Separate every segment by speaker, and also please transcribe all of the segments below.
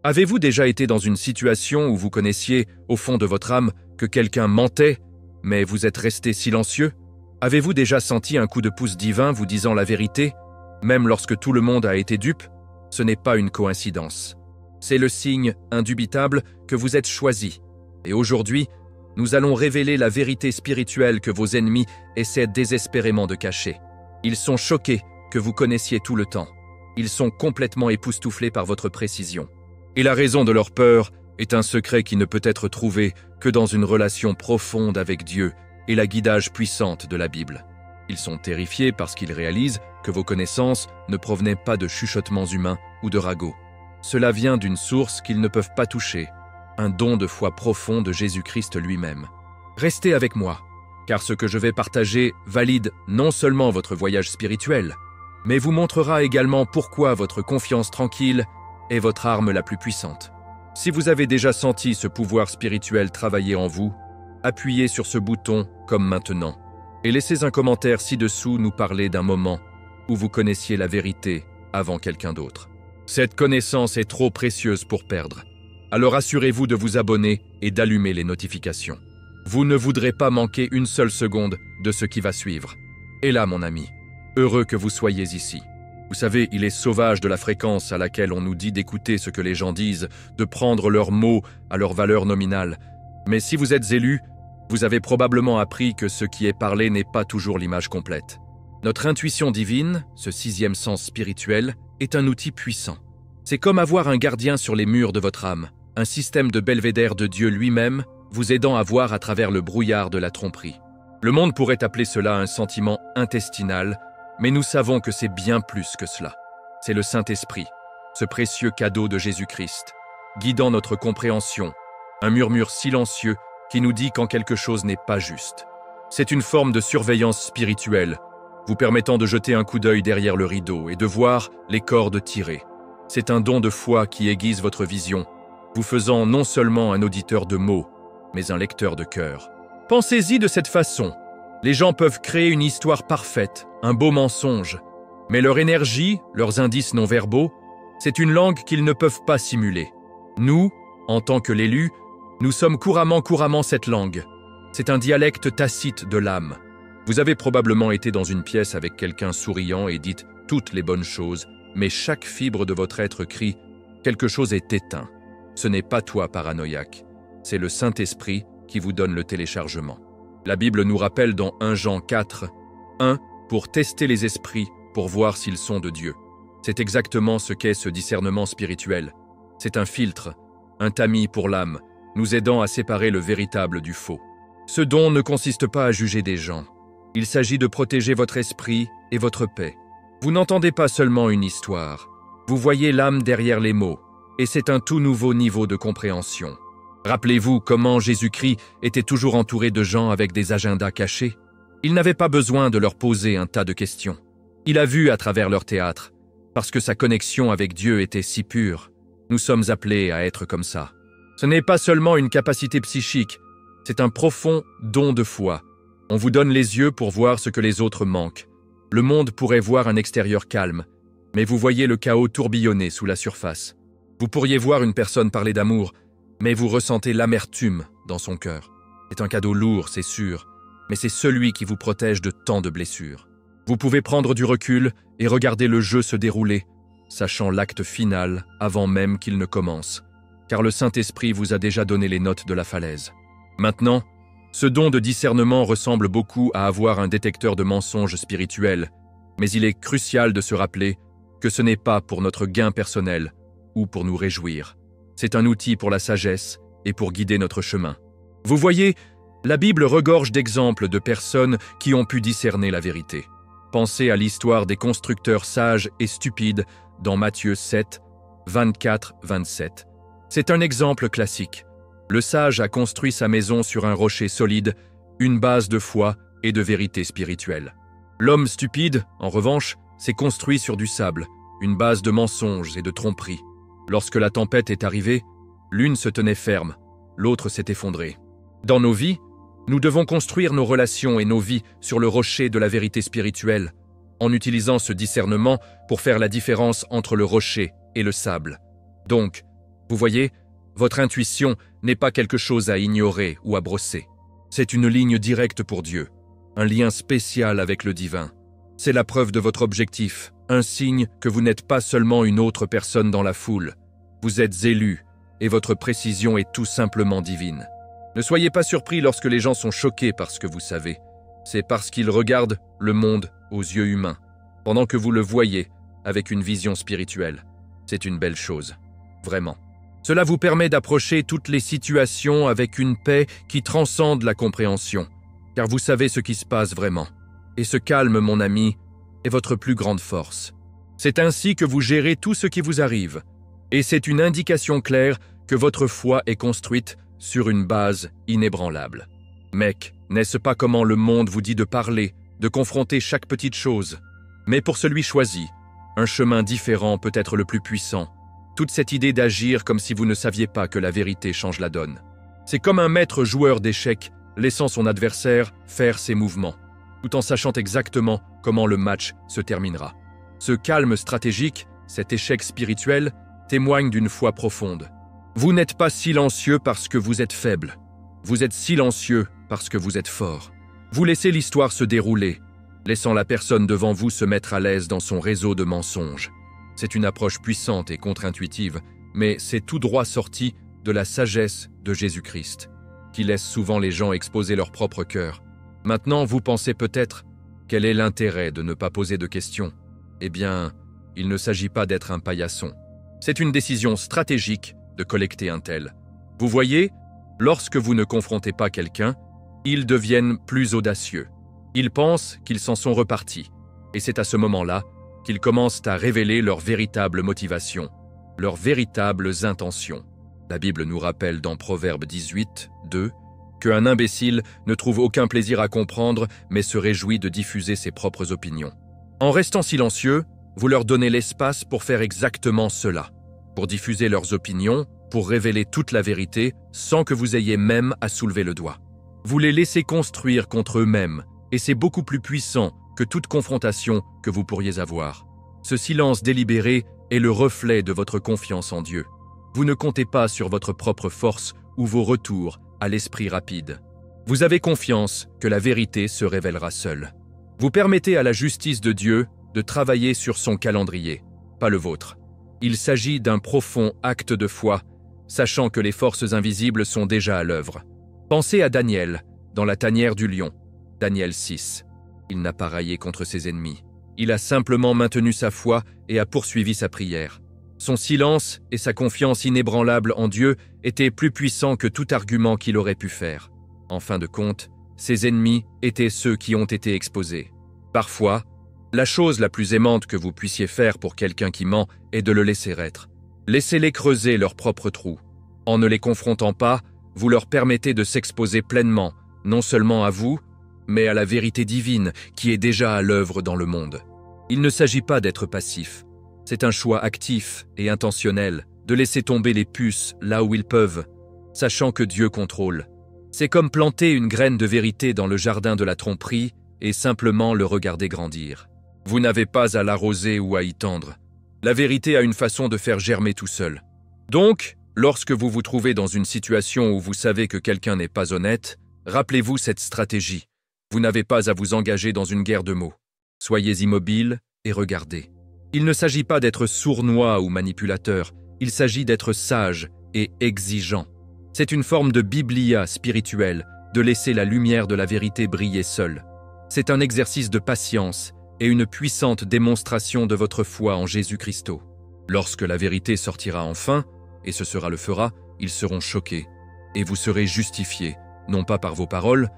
Speaker 1: Avez-vous déjà été dans une situation où vous connaissiez, au fond de votre âme, que quelqu'un mentait, mais vous êtes resté silencieux? Avez-vous déjà senti un coup de pouce divin vous disant la vérité, même lorsque tout le monde a été dupe? Ce n'est pas une coïncidence. C'est le signe indubitable que vous êtes choisi. Et aujourd'hui, nous allons révéler la vérité spirituelle que vos ennemis essaient désespérément de cacher. Ils sont choqués que vous connaissiez tout le temps. Ils sont complètement époustouflés par votre précision. Et la raison de leur peur est un secret qui ne peut être trouvé que dans une relation profonde avec Dieu et la guidage puissante de la Bible. Ils sont terrifiés parce qu'ils réalisent que vos connaissances ne provenaient pas de chuchotements humains ou de ragots. Cela vient d'une source qu'ils ne peuvent pas toucher, un don de foi profond de Jésus-Christ lui-même. Restez avec moi, car ce que je vais partager valide non seulement votre voyage spirituel, mais vous montrera également pourquoi votre confiance tranquille est votre arme la plus puissante. Si vous avez déjà senti ce pouvoir spirituel travailler en vous, appuyez sur ce bouton comme maintenant et laissez un commentaire ci-dessous nous parler d'un moment où vous connaissiez la vérité avant quelqu'un d'autre. Cette connaissance est trop précieuse pour perdre. Alors assurez-vous de vous abonner et d'allumer les notifications. Vous ne voudrez pas manquer une seule seconde de ce qui va suivre. Et là, mon ami, heureux que vous soyez ici. Vous savez, il est sauvage de la fréquence à laquelle on nous dit d'écouter ce que les gens disent, de prendre leurs mots à leur valeur nominale. Mais si vous êtes élu, vous avez probablement appris que ce qui est parlé n'est pas toujours l'image complète. Notre intuition divine, ce sixième sens spirituel, est un outil puissant. C'est comme avoir un gardien sur les murs de votre âme, un système de belvédère de Dieu lui-même, vous aidant à voir à travers le brouillard de la tromperie. Le monde pourrait appeler cela un sentiment intestinal, mais nous savons que c'est bien plus que cela. C'est le Saint-Esprit, ce précieux cadeau de Jésus-Christ, guidant notre compréhension, un murmure silencieux qui nous dit quand quelque chose n'est pas juste. C'est une forme de surveillance spirituelle, vous permettant de jeter un coup d'œil derrière le rideau et de voir les cordes tirées. C'est un don de foi qui aiguise votre vision, vous faisant non seulement un auditeur de mots, mais un lecteur de cœur. Pensez-y de cette façon. Les gens peuvent créer une histoire parfaite, un beau mensonge, mais leur énergie, leurs indices non-verbaux, c'est une langue qu'ils ne peuvent pas simuler. Nous, en tant que l'élu, nous sommes couramment cette langue. C'est un dialecte tacite de l'âme. Vous avez probablement été dans une pièce avec quelqu'un souriant et dites toutes les bonnes choses, mais chaque fibre de votre être crie « quelque chose est éteint ». Ce n'est pas toi paranoïaque, c'est le Saint-Esprit qui vous donne le téléchargement. La Bible nous rappelle dans 1 Jean 4, 1 pour tester les esprits, pour voir s'ils sont de Dieu. C'est exactement ce qu'est ce discernement spirituel. C'est un filtre, un tamis pour l'âme, nous aidant à séparer le véritable du faux. Ce don ne consiste pas à juger des gens. Il s'agit de protéger votre esprit et votre paix. Vous n'entendez pas seulement une histoire, vous voyez l'âme derrière les mots, et c'est un tout nouveau niveau de compréhension. Rappelez-vous comment Jésus-Christ était toujours entouré de gens avec des agendas cachés. Il n'avait pas besoin de leur poser un tas de questions. Il a vu à travers leur théâtre, parce que sa connexion avec Dieu était si pure. Nous sommes appelés à être comme ça. Ce n'est pas seulement une capacité psychique, c'est un profond don de foi. On vous donne les yeux pour voir ce que les autres manquent. Le monde pourrait voir un extérieur calme, mais vous voyez le chaos tourbillonner sous la surface. Vous pourriez voir une personne parler d'amour, mais vous ressentez l'amertume dans son cœur. C'est un cadeau lourd, c'est sûr, mais c'est celui qui vous protège de tant de blessures. Vous pouvez prendre du recul et regarder le jeu se dérouler, sachant l'acte final avant même qu'il ne commence, car le Saint-Esprit vous a déjà donné les notes de la falaise. Maintenant, ce don de discernement ressemble beaucoup à avoir un détecteur de mensonges spirituels, mais il est crucial de se rappeler que ce n'est pas pour notre gain personnel ou pour nous réjouir. C'est un outil pour la sagesse et pour guider notre chemin. Vous voyez, la Bible regorge d'exemples de personnes qui ont pu discerner la vérité. Pensez à l'histoire des constructeurs sages et stupides dans Matthieu 7, 24-27. C'est un exemple classique. Le sage a construit sa maison sur un rocher solide, une base de foi et de vérité spirituelle. L'homme stupide, en revanche, s'est construit sur du sable, une base de mensonges et de tromperies. Lorsque la tempête est arrivée, l'une se tenait ferme, l'autre s'est effondrée. Dans nos vies, nous devons construire nos relations et nos vies sur le rocher de la vérité spirituelle, en utilisant ce discernement pour faire la différence entre le rocher et le sable. Donc, Vous voyez, votre intuition n'est pas quelque chose à ignorer ou à brosser. C'est une ligne directe pour Dieu, un lien spécial avec le divin. C'est la preuve de votre objectif, un signe que vous n'êtes pas seulement une autre personne dans la foule. Vous êtes élu, et votre précision est tout simplement divine. Ne soyez pas surpris lorsque les gens sont choqués par ce que vous savez. C'est parce qu'ils regardent le monde aux yeux humains, pendant que vous le voyez avec une vision spirituelle. C'est une belle chose, vraiment. Cela vous permet d'approcher toutes les situations avec une paix qui transcende la compréhension, car vous savez ce qui se passe vraiment. Et ce calme, mon ami, est votre plus grande force. C'est ainsi que vous gérez tout ce qui vous arrive. Et c'est une indication claire que votre foi est construite sur une base inébranlable. Mec, n'est-ce pas comment le monde vous dit de parler, de confronter chaque petite chose? Mais pour celui choisi, un chemin différent peut être le plus puissant. Toute cette idée d'agir comme si vous ne saviez pas que la vérité change la donne. C'est comme un maître joueur d'échecs laissant son adversaire faire ses mouvements, tout en sachant exactement comment le match se terminera. Ce calme stratégique, cet échec spirituel, témoigne d'une foi profonde. Vous n'êtes pas silencieux parce que vous êtes faible. Vous êtes silencieux parce que vous êtes fort. Vous laissez l'histoire se dérouler, laissant la personne devant vous se mettre à l'aise dans son réseau de mensonges. C'est une approche puissante et contre-intuitive, mais c'est tout droit sorti de la sagesse de Jésus-Christ, qui laisse souvent les gens exposer leur propre cœur. Maintenant, vous pensez peut-être, quel est l'intérêt de ne pas poser de questions? Eh bien, il ne s'agit pas d'être un paillasson. C'est une décision stratégique de collecter un tel. Vous voyez, lorsque vous ne confrontez pas quelqu'un, ils deviennent plus audacieux. Ils pensent qu'ils s'en sont repartis. Et c'est à ce moment-là qu'ils commencent à révéler leurs véritables motivations, leurs véritables intentions. La Bible nous rappelle dans Proverbe 18, 2, qu'un imbécile ne trouve aucun plaisir à comprendre, mais se réjouit de diffuser ses propres opinions. En restant silencieux, vous leur donnez l'espace pour faire exactement cela, pour diffuser leurs opinions, pour révéler toute la vérité, sans que vous ayez même à soulever le doigt. Vous les laissez construire contre eux-mêmes, et c'est beaucoup plus puissant que toute confrontation que vous pourriez avoir. Ce silence délibéré est le reflet de votre confiance en Dieu. Vous ne comptez pas sur votre propre force ou vos retours à l'esprit rapide. Vous avez confiance que la vérité se révélera seule. Vous permettez à la justice de Dieu de travailler sur son calendrier, pas le vôtre. Il s'agit d'un profond acte de foi, sachant que les forces invisibles sont déjà à l'œuvre. Pensez à Daniel, dans la tanière du lion, Daniel 6. Il n'a pas raillé contre ses ennemis. Il a simplement maintenu sa foi et a poursuivi sa prière. Son silence et sa confiance inébranlable en Dieu étaient plus puissants que tout argument qu'il aurait pu faire. En fin de compte, ses ennemis étaient ceux qui ont été exposés. Parfois, la chose la plus aimante que vous puissiez faire pour quelqu'un qui ment est de le laisser être. Laissez-les creuser leur propre trou. En ne les confrontant pas, vous leur permettez de s'exposer pleinement, non seulement à vous, mais à la vérité divine qui est déjà à l'œuvre dans le monde. Il ne s'agit pas d'être passif. C'est un choix actif et intentionnel de laisser tomber les puces là où ils peuvent, sachant que Dieu contrôle. C'est comme planter une graine de vérité dans le jardin de la tromperie et simplement le regarder grandir. Vous n'avez pas à l'arroser ou à y tendre. La vérité a une façon de faire germer tout seul. Donc, lorsque vous vous trouvez dans une situation où vous savez que quelqu'un n'est pas honnête, rappelez-vous cette stratégie. Vous n'avez pas à vous engager dans une guerre de mots. Soyez immobile et regardez. Il ne s'agit pas d'être sournois ou manipulateur, il s'agit d'être sage et exigeant. C'est une forme de biblia spirituelle, de laisser la lumière de la vérité briller seule. C'est un exercice de patience et une puissante démonstration de votre foi en Jésus-Christ. Lorsque la vérité sortira enfin, et ce sera le fera, ils seront choqués, et vous serez justifiés, non pas par vos paroles,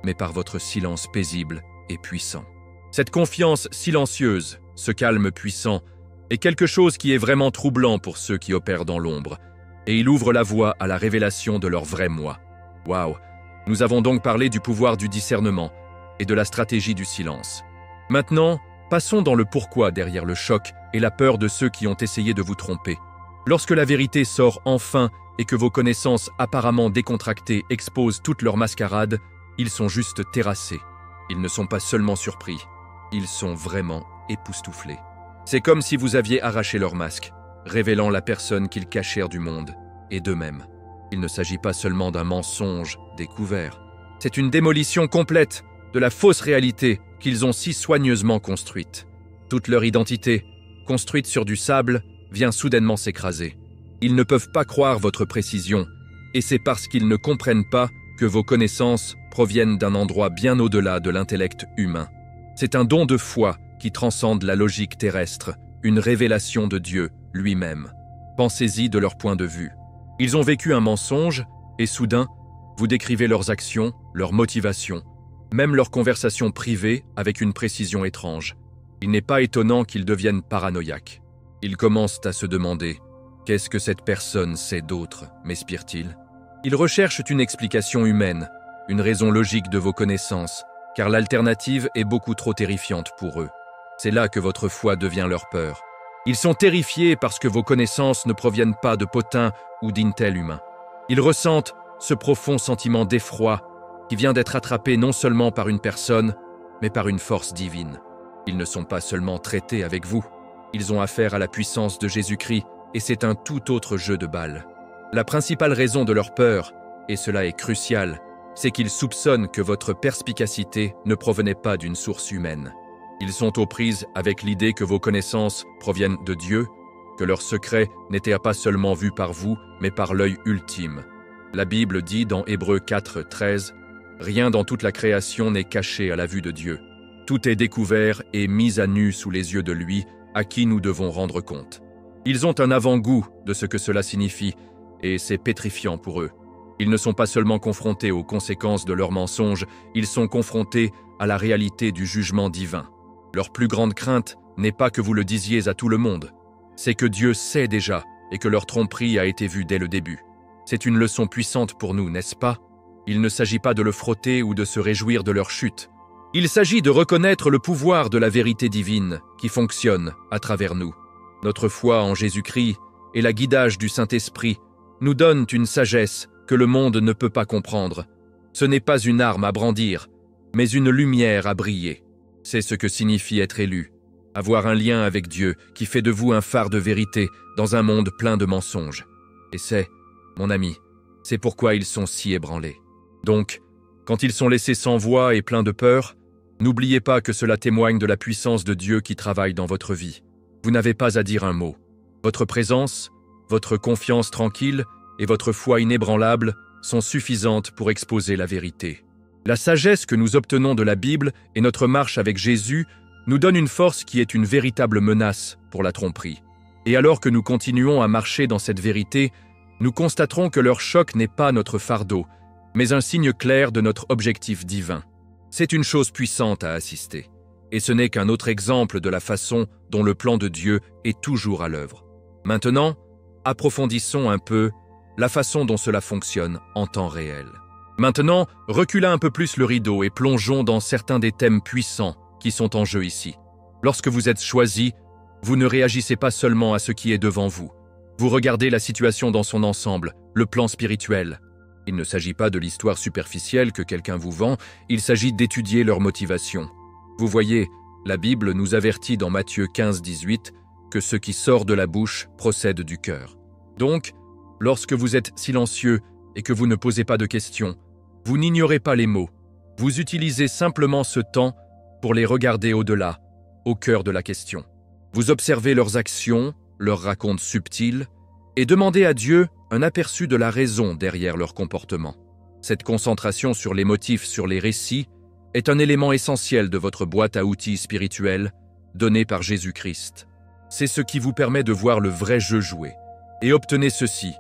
Speaker 1: mais par votre silence paisible et puissant. Cette confiance silencieuse, ce calme puissant, est quelque chose qui est vraiment troublant pour ceux qui opèrent dans l'ombre, et il ouvre la voie à la révélation de leur vrai moi. Waouh! Nous avons donc parlé du pouvoir du discernement et de la stratégie du silence. Maintenant, passons dans le pourquoi derrière le choc et la peur de ceux qui ont essayé de vous tromper. Lorsque la vérité sort enfin et que vos connaissances apparemment décontractées exposent toute leur mascarade, ils sont juste terrassés. Ils ne sont pas seulement surpris, ils sont vraiment époustouflés. C'est comme si vous aviez arraché leur masque. révélant la personne qu'ils cachèrent du monde et d'eux-mêmes. Il ne s'agit pas seulement d'un mensonge découvert. C'est une démolition complète de la fausse réalité qu'ils ont si soigneusement construite. Toute leur identité, construite sur du sable, vient soudainement s'écraser. Ils ne peuvent pas croire votre précision, et c'est parce qu'ils ne comprennent pas que vos connaissances proviennent d'un endroit bien au-delà de l'intellect humain. C'est un don de foi qui transcende la logique terrestre, une révélation de Dieu lui-même. Pensez-y de leur point de vue. Ils ont vécu un mensonge, et soudain, vous décrivez leurs actions, leurs motivations, même leurs conversations privées avec une précision étrange. Il n'est pas étonnant qu'ils deviennent paranoïaques. Ils commencent à se demander « Qu'est-ce que cette personne sait d'autre ?» m'inspire-t-il. Ils recherchent une explication humaine, une raison logique de vos connaissances, car l'alternative est beaucoup trop terrifiante pour eux. C'est là que votre foi devient leur peur. Ils sont terrifiés parce que vos connaissances ne proviennent pas de potins ou d'intel humain. Ils ressentent ce profond sentiment d'effroi qui vient d'être attrapé non seulement par une personne, mais par une force divine. Ils ne sont pas seulement traités avec vous, ils ont affaire à la puissance de Jésus-Christ et c'est un tout autre jeu de balles. La principale raison de leur peur, et cela est crucial, c'est qu'ils soupçonnent que votre perspicacité ne provenait pas d'une source humaine. Ils sont aux prises avec l'idée que vos connaissances proviennent de Dieu, que leurs secrets n'étaient pas seulement vus par vous, mais par l'œil ultime. La Bible dit dans Hébreux 4, 13 « Rien dans toute la création n'est caché à la vue de Dieu. Tout est découvert et mis à nu sous les yeux de lui, à qui nous devons rendre compte. » Ils ont un avant-goût de ce que cela signifie, et c'est pétrifiant pour eux. Ils ne sont pas seulement confrontés aux conséquences de leurs mensonges, ils sont confrontés à la réalité du jugement divin. Leur plus grande crainte n'est pas que vous le disiez à tout le monde, c'est que Dieu sait déjà et que leur tromperie a été vue dès le début. C'est une leçon puissante pour nous, n'est-ce pas? Il ne s'agit pas de le frotter ou de se réjouir de leur chute. Il s'agit de reconnaître le pouvoir de la vérité divine qui fonctionne à travers nous. Notre foi en Jésus-Christ et la guidage du Saint-Esprit nous donnent une sagesse que le monde ne peut pas comprendre. Ce n'est pas une arme à brandir, mais une lumière à briller. C'est ce que signifie être élu, avoir un lien avec Dieu qui fait de vous un phare de vérité dans un monde plein de mensonges. Et c'est, mon ami, c'est pourquoi ils sont si ébranlés. Donc, quand ils sont laissés sans voix et pleins de peur, n'oubliez pas que cela témoigne de la puissance de Dieu qui travaille dans votre vie. Vous n'avez pas à dire un mot. Votre présence, votre confiance tranquille et votre foi inébranlable sont suffisantes pour exposer la vérité. La sagesse que nous obtenons de la Bible et notre marche avec Jésus nous donne une force qui est une véritable menace pour la tromperie. Et alors que nous continuons à marcher dans cette vérité, nous constaterons que leur choc n'est pas notre fardeau, mais un signe clair de notre objectif divin. C'est une chose puissante à assister. Et ce n'est qu'un autre exemple de la façon dont le plan de Dieu est toujours à l'œuvre. Maintenant, approfondissons un peu la façon dont cela fonctionne en temps réel. Maintenant, reculons un peu plus le rideau et plongeons dans certains des thèmes puissants qui sont en jeu ici. Lorsque vous êtes choisi, vous ne réagissez pas seulement à ce qui est devant vous. Vous regardez la situation dans son ensemble, le plan spirituel. Il ne s'agit pas de l'histoire superficielle que quelqu'un vous vend, il s'agit d'étudier leurs motivations. Vous voyez, la Bible nous avertit dans Matthieu 15, 18 que ce qui sort de la bouche procède du cœur. Donc, lorsque vous êtes silencieux et que vous ne posez pas de questions, vous n'ignorez pas les mots. Vous utilisez simplement ce temps pour les regarder au-delà, au cœur de la question. Vous observez leurs actions, leurs racontes subtiles, et demandez à Dieu un aperçu de la raison derrière leur comportement. Cette concentration sur les motifs, sur les récits, est un élément essentiel de votre boîte à outils spirituelle donnée par Jésus-Christ. C'est ce qui vous permet de voir le vrai jeu joué. Et obtenez ceci.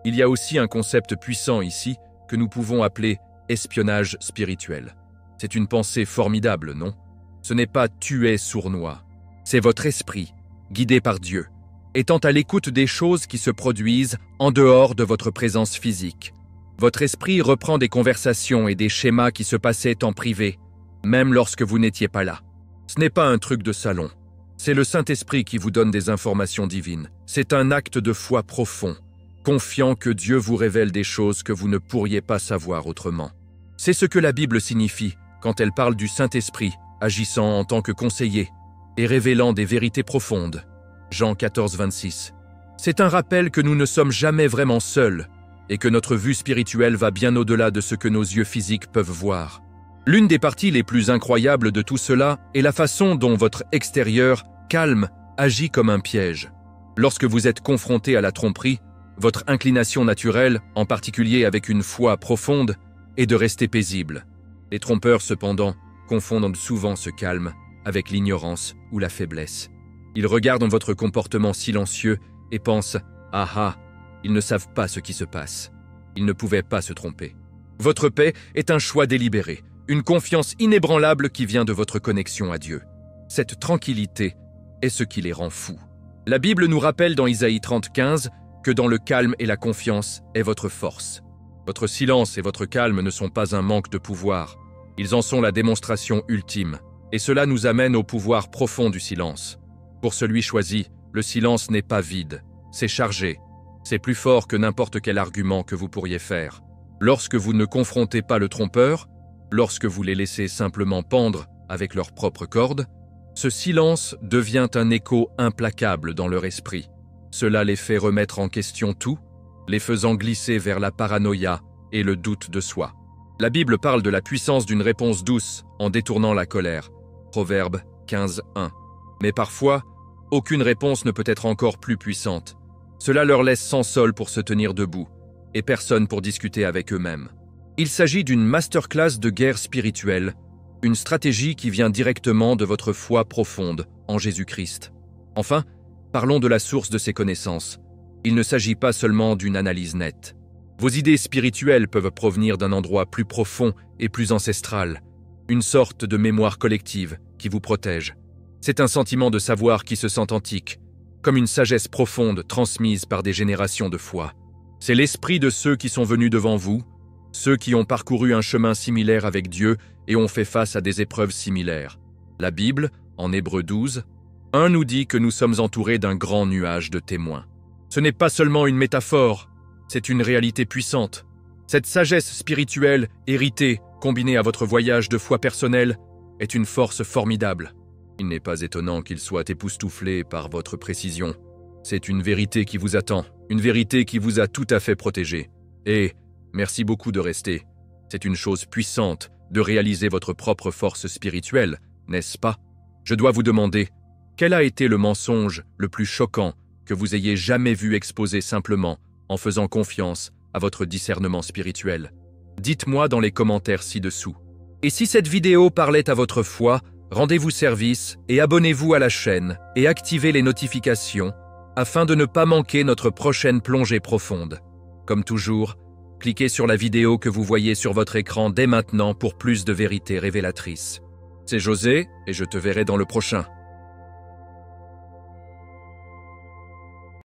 Speaker 1: Il y a aussi un concept puissant ici que nous pouvons appeler espionnage spirituel. C'est une pensée formidable, non? Ce n'est pas « tu es sournois ». C'est votre esprit, guidé par Dieu, étant à l'écoute des choses qui se produisent en dehors de votre présence physique. Votre esprit reprend des conversations et des schémas qui se passaient en privé, même lorsque vous n'étiez pas là. Ce n'est pas un truc de salon. C'est le Saint-Esprit qui vous donne des informations divines. C'est un acte de foi profond, confiant que Dieu vous révèle des choses que vous ne pourriez pas savoir autrement. C'est ce que la Bible signifie quand elle parle du Saint-Esprit agissant en tant que conseiller et révélant des vérités profondes. Jean 14, 26. C'est un rappel que nous ne sommes jamais vraiment seuls et que notre vue spirituelle va bien au-delà de ce que nos yeux physiques peuvent voir. L'une des parties les plus incroyables de tout cela est la façon dont votre extérieur, calme, agit comme un piège. Lorsque vous êtes confronté à la tromperie, votre inclination naturelle, en particulier avec une foi profonde, est de rester paisible. Les trompeurs, cependant, confondent souvent ce calme avec l'ignorance ou la faiblesse. Ils regardent votre comportement silencieux et pensent « Ah ah, ils ne savent pas ce qui se passe. Ils ne pouvaient pas se tromper. » Votre paix est un choix délibéré, une confiance inébranlable qui vient de votre connexion à Dieu. Cette tranquillité est ce qui les rend fous. La Bible nous rappelle dans Isaïe 30:15 que dans le calme et la confiance est votre force. Votre silence et votre calme ne sont pas un manque de pouvoir. Ils en sont la démonstration ultime. Et cela nous amène au pouvoir profond du silence. Pour celui choisi, le silence n'est pas vide, c'est chargé. C'est plus fort que n'importe quel argument que vous pourriez faire. Lorsque vous ne confrontez pas le trompeur, lorsque vous les laissez simplement pendre avec leurs propres cordes, ce silence devient un écho implacable dans leur esprit. Cela les fait remettre en question tout, les faisant glisser vers la paranoïa et le doute de soi. La Bible parle de la puissance d'une réponse douce en détournant la colère. Proverbe 15:1. Mais parfois, aucune réponse ne peut être encore plus puissante. Cela leur laisse sans sol pour se tenir debout, et personne pour discuter avec eux-mêmes. Il s'agit d'une masterclass de guerre spirituelle, une stratégie qui vient directement de votre foi profonde en Jésus-Christ. Enfin, parlons de la source de ces connaissances. Il ne s'agit pas seulement d'une analyse nette. Vos idées spirituelles peuvent provenir d'un endroit plus profond et plus ancestral, une sorte de mémoire collective qui vous protège. C'est un sentiment de savoir qui se sent antique, comme une sagesse profonde transmise par des générations de foi. C'est l'esprit de ceux qui sont venus devant vous, ceux qui ont parcouru un chemin similaire avec Dieu et ont fait face à des épreuves similaires. La Bible, en Hébreux 12:1, nous dit que nous sommes entourés d'un grand nuage de témoins. Ce n'est pas seulement une métaphore, c'est une réalité puissante. Cette sagesse spirituelle, héritée, combinée à votre voyage de foi personnel, est une force formidable. Il n'est pas étonnant qu'il soit époustouflé par votre précision. C'est une vérité qui vous attend, une vérité qui vous a tout à fait protégé. Et merci beaucoup de rester. C'est une chose puissante de réaliser votre propre force spirituelle, n'est-ce pas? Je dois vous demander, quel a été le mensonge le plus choquant que vous ayez jamais vu exposé simplement en faisant confiance à votre discernement spirituel? Dites-moi dans les commentaires ci-dessous. Et si cette vidéo parlait à votre foi, rendez-vous service et abonnez-vous à la chaîne et activez les notifications afin de ne pas manquer notre prochaine plongée profonde. Comme toujours, cliquez sur la vidéo que vous voyez sur votre écran dès maintenant pour plus de vérités révélatrices. C'est José et je te verrai dans le prochain.